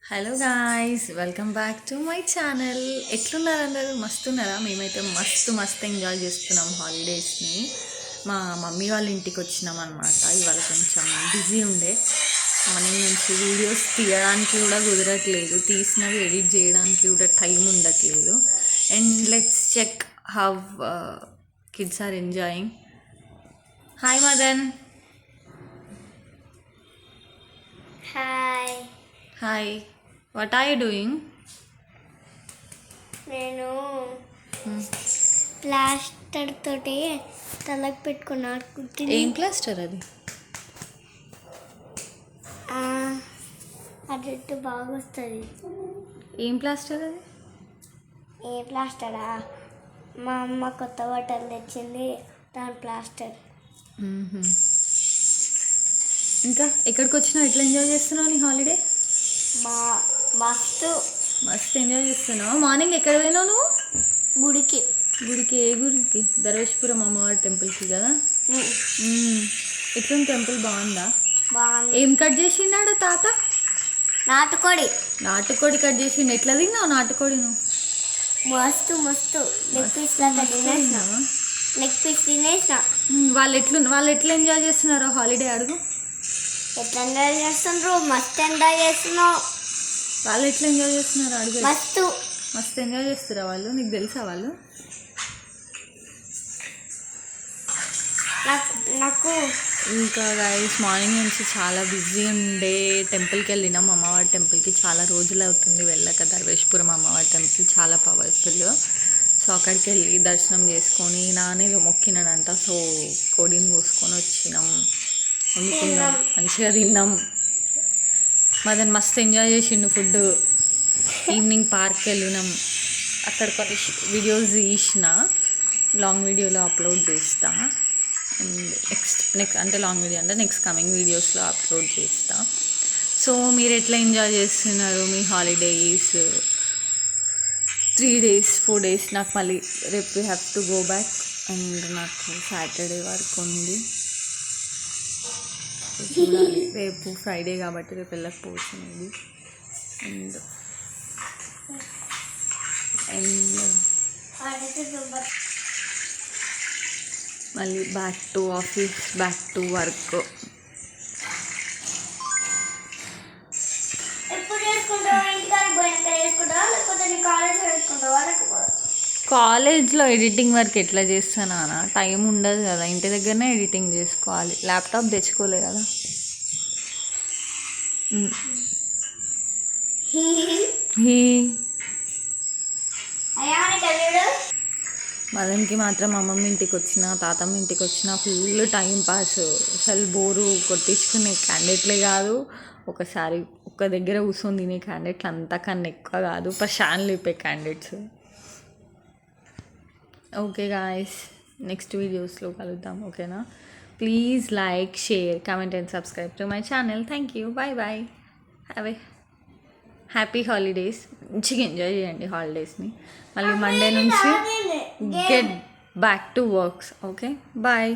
Hello guys, welcome back to my channel. ఎట్లున్నారు అందరూ? మస్తున్నారా? మేమైతే మస్తు ఎంజాయ్ చేస్తున్నాం హాలిడేస్ని. మా మమ్మీ వాళ్ళ ఇంటికి వచ్చినాం అనమాట. ఇవాళ కొంచెం బిజీ ఉండే, మార్నింగ్ నుంచి వీడియోస్ తీయడానికి కూడా కుదరట్లేదు, తీసినవి ఎడిట్ చేయడానికి కూడా టైం ఉండట్లేదు. And let's check how kids are enjoying. Hi Madan. Hi. Hi, what are you doing? నేను ప్లాస్టర్ తోటి తలకు పెట్టుకున్నా. ఏం ప్లాస్టర్ అది? అటు బాగా వస్తుంది. ఏం ప్లాస్టర్ అది? ఏ ప్లాస్టరా? మా అమ్మ కొత్త బట్టలు తెచ్చింది, దాని ప్లాస్టర్. ఇంకా ఎక్కడికి వచ్చినావు? ఎట్లా ఎంజాయ్ చేస్తున్నావు నీ హాలిడే? మస్తు ఎంజాయ్ చేస్తున్నావు. మార్నింగ్ ఎక్కడ పోయినావు నువ్వు? గుడికి. ఏ గుడికి? ధర్వేశ్వరం అమ్మవారి టెంపుల్కి కదా. ఎట్లుంది టెంపుల్? బాగుందా? బాగుంది. ఏం కట్ చేసిండాడు తాత? నాటుకోడి కట్ చేసిండు. ఎట్లా తిన్నావు నాటుకోడి నువ్వు? మస్తు లెగ్ పీస్ లాగా తినేసిన. వాళ్ళు ఎట్లా ఎంజాయ్ చేస్తున్నారో హాలిడే అడుగు. ఎట్లా ఎంజాయ్ చేస్తుండ్రు? మస్తు ఎంజాయ్ చేస్తున్నావు. వాళ్ళు ఎట్లా ఎంజాయ్ చేస్తున్నారు అడుగు. మస్తు ఎంజాయ్ చేస్తారా వాళ్ళు? నీకు తెలుసా వాళ్ళు? నాకు ఇంకా గైస్, మార్నింగ్ నుంచి చాలా బిజీ ఉండే. టెంపుల్కి వెళ్ళినాం, అమ్మవారి టెంపుల్కి. చాలా రోజులు అవుతుంది వెళ్ళక. ధర్వేశ్వరం అమ్మవారి టెంపుల్ చాలా పవర్ఫుల్. సో అక్కడికి వెళ్ళి దర్శనం చేసుకొని, నానేదో మొక్కినాడంట, సో కోడిని కోసుకొని వచ్చినాం, వండుకున్నాం, మంచిగా తిన్నాం. మదన్ మస్తు ఎంజాయ్ చేసిండు ఫుడ్. ఈవినింగ్ పార్క్కి వెళ్ళినాం, అక్కడ కొన్ని వీడియోస్ తీసిన, లాంగ్ వీడియోలో అప్లోడ్ చేస్తా. అండ్ నెక్స్ట్ అంటే లాంగ్ వీడియో అంటే నెక్స్ట్ కమింగ్ వీడియోస్లో అప్లోడ్ చేస్తా. సో మీరు ఎట్లా ఎంజాయ్ చేస్తున్నారు మీ హాలిడేస్? 3 days 4 days. నాకు మళ్ళీ రేపు we have to go back. And నాకు సాటర్డే వర్క్ ఉంది, చూడాలి. రేపు ఫ్రైడే కాబట్టి రేపు వెళ్ళకపోవచ్చు మేబీ. అండ్ మళ్ళీ back to office, back to work. కాలేజ్లో ఎడిటింగ్ వర్క్ ఎట్లా చేస్తానా? టైం ఉండదు కదా, ఇంటి దగ్గరనే ఎడిటింగ్ చేసుకోవాలి. ల్యాప్టాప్ తెచ్చుకోలే కదా. మదన్కి మాత్రం అమ్మమ్మ ఇంటికి వచ్చిన, తాతమ్మ ఇంటికి వచ్చిన ఫుల్ టైం పాస్. అసలు బోరు కొట్టించుకునే క్యాండిడేట్లే కాదు, ఒకసారి ఒక్క దగ్గర కూర్చొని తినే క్యాండిడేట్లు అంతకన్నా ఎక్కువ కాదు, పర్షాన్ లేపే క్యాండిడేట్స్. ఓకే గాయస్, నెక్స్ట్ వీడియోస్లో కలుద్దాం, ఓకేనా? Please like, share, comment and subscribe to my channel. Thank you. Bye. Have a happy holidays. మంచిగా ఎంజాయ్ చేయండి హాలిడేస్ని. మళ్ళీ మండే నుంచి get back to works. Okay, bye.